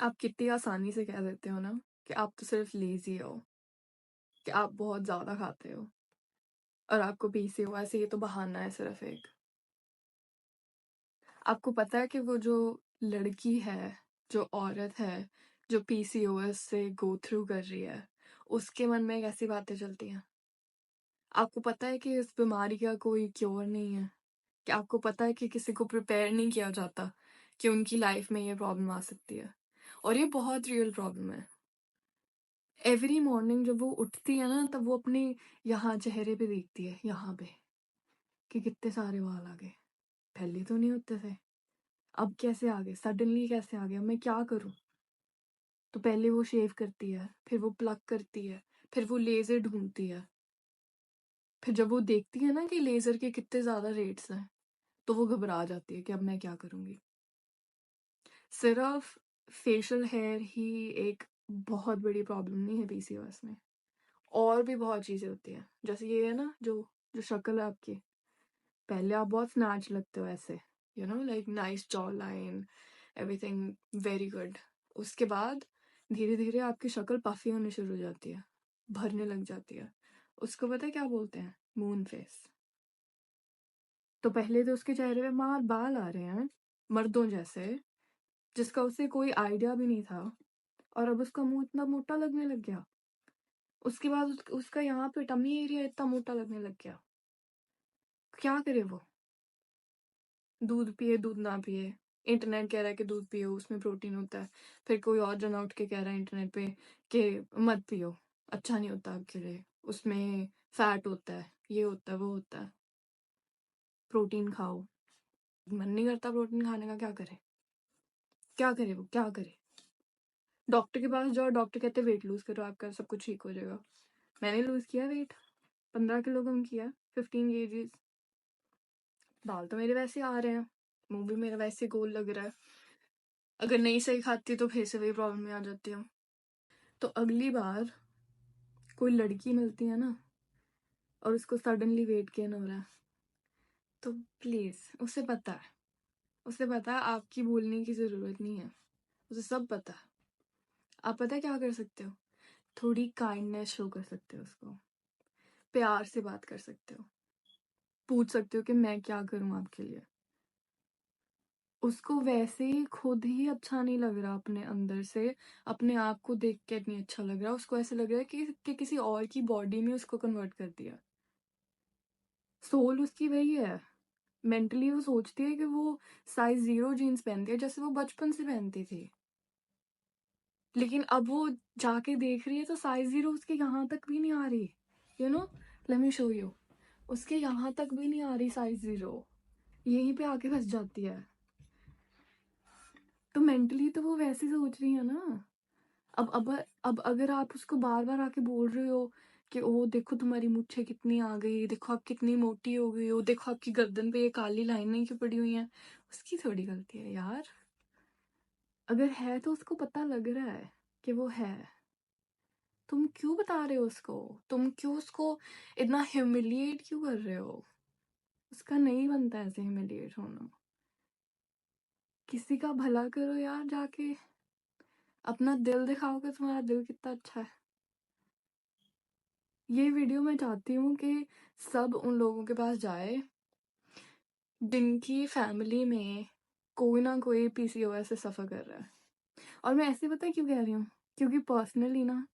आप कितनी आसानी से कह देते हो ना कि आप तो सिर्फ लेज़ी हो, कि आप बहुत ज़्यादा खाते हो और आपको पीसीओएस है, ये तो बहाना है सिर्फ़ एक। आपको पता है कि वो जो लड़की है, जो औरत है, जो पीसीओएस से गो थ्रू कर रही है, उसके मन में कैसी बातें चलती हैं? आपको पता है कि इस बीमारी का कोई क्योर नहीं है? कि आपको पता है कि किसी को प्रिपेयर नहीं किया जाता कि उनकी लाइफ़ में ये प्रॉब्लम आ सकती है और ये बहुत रियल प्रॉब्लम है। एवरी मॉर्निंग जब वो उठती है ना तब वो अपने यहाँ चेहरे पे देखती है, यहाँ पे, कि कितने सारे बाल आ गए। पहले तो नहीं होते थे, अब कैसे आ गए, सडनली कैसे आ गए, अब मैं क्या करूँ? तो पहले वो शेव करती है, फिर वो प्लक करती है, फिर वो लेज़र ढूँढती है। फिर जब वो देखती है ना कि लेज़र के कितने ज़्यादा रेट्स हैं, तो वो घबरा जाती है कि अब मैं क्या करूँगी? सिर्फ़ फेशियल हेयर ही एक बहुत बड़ी प्रॉब्लम नहीं है पीसीओएस में, और भी बहुत चीज़ें होती हैं। जैसे ये है ना जो जो शक्ल है आपकी, पहले आप बहुत स्नैच लगते हो ऐसे, like nice jaw line, everything very good. उसके बाद धीरे-धीरे आपकी शक्ल पफ़ी होनी शुरू हो जाती है, भरने लग जाती है। उसको पता है क्या बोलते हैं? Moon face. तो पहले तो उसके चेहरे पे मार बाल आ रहे हैं, मर्दों जैसे, जिसका उसे कोई आइडिया भी नहीं था और अब उसका मुँह इतना मोटा लगने लग गया। उसके बाद उसका यहाँ पे टमी एरिया इतना मोटा लगने लग गया। क्या करे वो? दूध पिए, दूध ना पिए। इंटरनेट कह रहा है कि दूध पियो, उसमें प्रोटीन होता है। फिर कोई और जना उठ के कह रहा है इंटरनेट पे कि मत पियो, अच्छा नहीं होता आपके लिए, उसमें फैट होता है, ये होता है, वो होता है। प्रोटीन खाओ। मन नहीं करता प्रोटीन खाने का, क्या करे? क्या करे वो, क्या करे? डॉक्टर के पास जाओ, डॉक्टर कहते हैं वेट लूज़ करो, आपका सब कुछ ठीक हो जाएगा। मैंने लूज़ किया वेट, 15 किलो कम किया, 15 केजीज़। बाल तो मेरे वैसे आ रहे हैं, मुँह भी मेरा वैसे गोल लग रहा है। अगर नहीं सही खाती तो फिर से वही प्रॉब्लम में आ जाती हूँ। तो अगली बार कोई लड़की मिलती है ना और उसको सडनली वेट गेन हो रहा है, तो प्लीज़ उसे पता है आपकी बोलने की ज़रूरत नहीं है, उसे सब पता है। आप पता है क्या कर सकते हो? थोड़ी काइंडनेस शो कर सकते हो उसको, प्यार से बात कर सकते हो, पूछ सकते हो कि मैं क्या करूँ आपके लिए? उसको वैसे ही खुद ही अच्छा नहीं लग रहा अपने अंदर से, अपने आप को देख के नहीं अच्छा लग रहा, उसको ऐसा लग रहा है कि किसी और की बॉडी में उसको कन्वर्ट कर दिया। सोल उसकी वही है, मेंटली वो सोचती है कि वो साइज़ 0 जीन्स पहनती है जैसे वो बचपन से पहनती थी। लेकिन अब वो जाके देख रही है तो साइज़ 0 उसके यहाँ तक भी नहीं आ रही। You know let me show you. उसके यहाँ तक भी नहीं आ रही साइज़ 0, यहीं पे आके फँस जाती है। तो मेंटली तो वो वैसे सोच रही है ना। अब अगर आप उसको बार-बार आके बोल रहे हो कि ओह! देखो तुम्हारी मूंछें कितनी आ गई, देखो आप कितनी मोटी हो गई हो, देखो आपकी गर्दन पे ये काली लाइनें क्यों पड़ी हुई हैं, उसकी थोड़ी गलती है यार। अगर है तो उसको पता लग रहा है कि वो है। तुम क्यों बता रहे हो उसको? तुम क्यों उसको इतना ह्यूमिलिएट क्यों कर रहे हो? उसका नहीं बनता ऐसे ह्यूमिलिएट होना। किसी का भला करो यार जाके, अपना दिल दिखाओ कि तुम्हारा दिल कितना अच्छा है। ये वीडियो मैं चाहती हूँ कि सब उन लोगों के पास जाए जिनकी फैमिली में कोई ना कोई पीसीओएस से सफ़र कर रहा है। और मैं ऐसे पता है क्यों कह रही हूँ? क्योंकि पर्सनली ना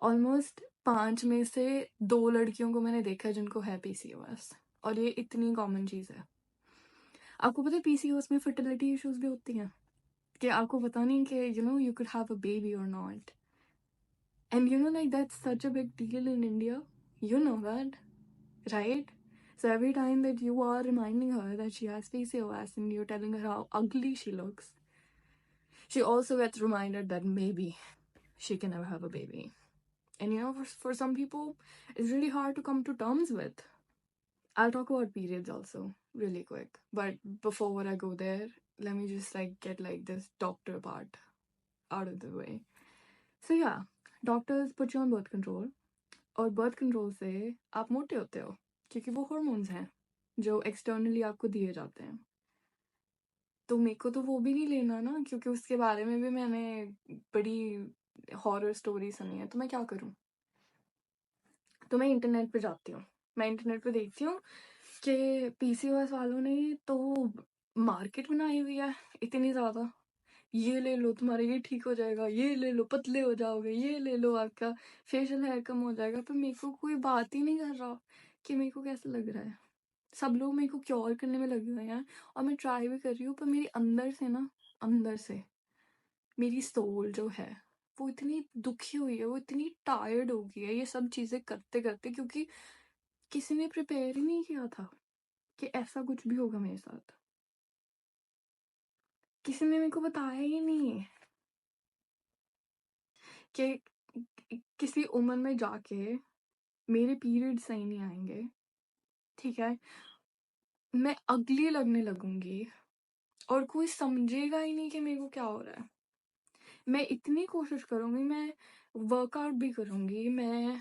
ऑलमोस्ट 5 में से 2 लड़कियों को मैंने देखा है जिनको है पीसीओएस, और ये इतनी कॉमन चीज़ है। आपको पता है पीसीओएस में फर्टिलिटी इश्यूज़ भी होती हैं, कि आपको पता नहीं कि you could have a baby और not. And like that's such a big deal in India, you know that, right? So every time that you are reminding her that she has PCOS and you're telling her how ugly she looks, she also gets reminded that maybe she can never have a baby. And for some people, it's really hard to come to terms with. I'll talk about periods also really quick. But before I go there, let me just get this doctor part out of the way. So yeah, doctors put you on birth control. और birth control से आप मोटे होते हो क्योंकि वो hormones हैं जो एक्सटर्नली आपको दिए जाते हैं। तो मेरे को तो वो भी नहीं लेना ना, क्योंकि उसके बारे में भी मैंने बड़ी हॉरर स्टोरी सुनी है। तो मैं क्या करूँ? तो मैं इंटरनेट पे जाती हूँ, मैं इंटरनेट पे देखती हूँ कि पीसीओएस वालों ने तो मार्केट बनाई हुई है इतनी ज़्यादा। ये ले लो, तुम्हारा ये ठीक हो जाएगा, ये ले लो पतले हो जाओगे, ये ले लो आपका फेशियल हेयर कम हो जाएगा। पर मेरे को कोई बात ही नहीं कर रहा कि मेरे को कैसा लग रहा है। सब लोग मेरे को क्योर करने में लगे हुए हैं और मैं ट्राई भी कर रही हूँ, पर मेरी अंदर से ना, अंदर से मेरी सोल जो है वो इतनी दुखी हुई है, वो इतनी टायर्ड हो गई है ये सब चीज़ें करते करते, क्योंकि किसी ने प्रिपेयर ही नहीं किया था कि ऐसा कुछ भी होगा मेरे साथ। किसी ने मेरे को बताया ही नहीं कि किसी उम्र में जाके मेरे पीरियड सही नहीं आएंगे, ठीक है, मैं अगली लगने लगूंगी और कोई समझेगा ही नहीं कि मेरे को क्या हो रहा है। मैं इतनी कोशिश करूंगी, मैं वर्कआउट भी करूंगी, मैं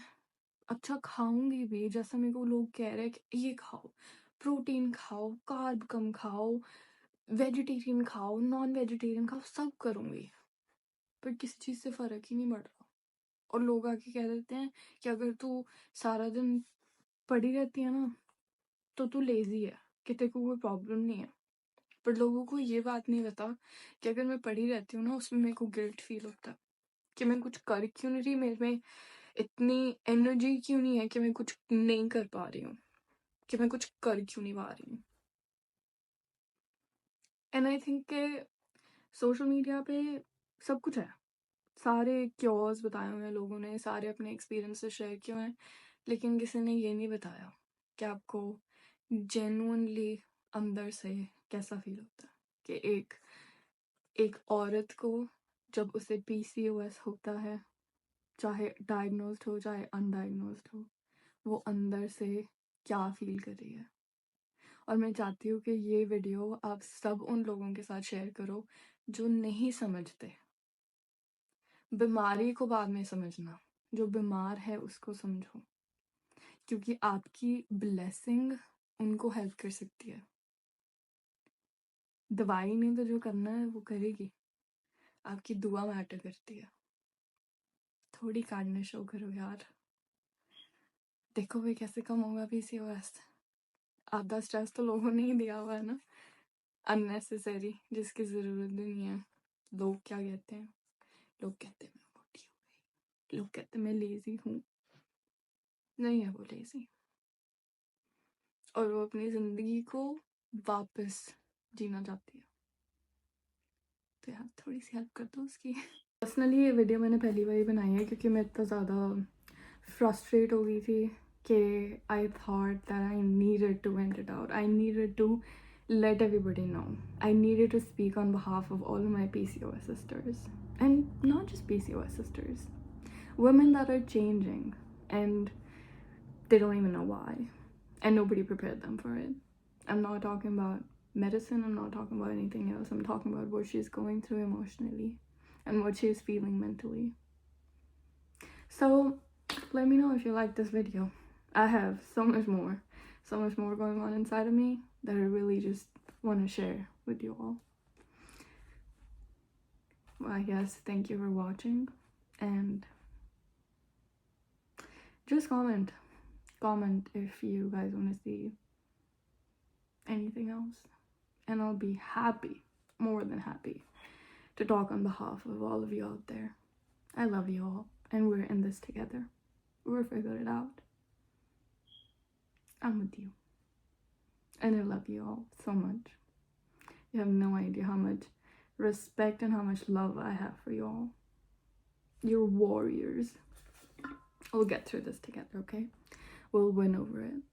अच्छा खाऊंगी भी, जैसा मेरे को लोग कह रहे हैं कि ये खाओ, प्रोटीन खाओ, कार्ब कम खाओ, वेजिटेरियन खाओ, नॉन वेजिटेरियन खाओ, सब करूंगी, पर किसी चीज़ से फ़र्क ही नहीं पड़ रहा। और लोग आके कह देते हैं कि अगर तू सारा दिन पड़ी रहती है ना तो तू लेज़ी है, कि तेरे को कोई प्रॉब्लम नहीं है। पर लोगों को ये बात नहीं पता कि अगर मैं पड़ी रहती हूँ ना, उसमें मेरे को गिल्ट फील होता है कि मैं कुछ कर क्यों नहीं रही, मेरे में इतनी एनर्जी क्यों नहीं है कि मैं कुछ नहीं कर पा रही हूँ, कि मैं कुछ कर क्यों नहीं पा रही हूँ। एंड आई थिंक के सोशल मीडिया पे सब कुछ है, सारे क्योर्स बताए हुए हैं लोगों ने, सारे अपने एक्सपीरियंसेस शेयर किए हुए हैं, लेकिन किसी ने ये नहीं बताया कि आपको जेन्युइनली अंदर से कैसा फील होता है कि एक औरत को जब उसे पीसीओएस होता है, चाहे डायग्नोज्ड हो चाहे अनडायग्नोज्ड हो, वो अंदर से क्या फील कर रही है। और मैं चाहती हूँ कि ये वीडियो आप सब उन लोगों के साथ शेयर करो जो नहीं समझते। बीमारी को बाद में समझना, जो बीमार है उसको समझो, क्योंकि आपकी ब्लेसिंग उनको हेल्प कर सकती है। दवाई नहीं तो जो करना है वो करेगी, आपकी दुआ मैटर करती है। थोड़ी काइंडनेस शो करो यार। देखो भाई कैसे कम होगा पीसीओएस। आधा स्ट्रेस तो लोगों ने ही दिया हुआ है ना, अननेसेसरी, जिसकी ज़रूरत भी नहीं है। लोग क्या कहते हैं? लोग कहते हैं मैं मोटी हो गई, लोग कहते हैं मैं लेज़ी हूँ। नहीं है वो लेज़ी, और वो अपनी ज़िंदगी को वापस जीना चाहती है। तो यार थोड़ी सी हेल्प कर दो उसकी। पर्सनली ये वीडियो मैंने पहली बार ही बनाई है क्योंकि मैं इतना ज़्यादा फ्रस्ट्रेट हो गई थी कि I thought that I needed to vent it out, I needed to let everybody know. I needed to speak on behalf of all of my PCOS sisters. And not just PCOS sisters, women that are changing and they don't even know why. And nobody prepared them for it. I'm not talking about medicine, I'm not talking about anything else. I'm talking about what she's going through emotionally and what she's feeling mentally. So let me know if you like this video. I have so much more going on inside of me that I really just want to share with you all. Well, I guess thank you for watching, and just comment if you guys want to see anything else, and I'll be happy, more than happy, to talk on behalf of all of you out there. I love you all, and we're in this together. We'll figure it out. I'm with you, and I love you all so much. You have no idea how much respect and how much love I have for you all. You're warriors. We'll get through this together, okay? We'll win over it.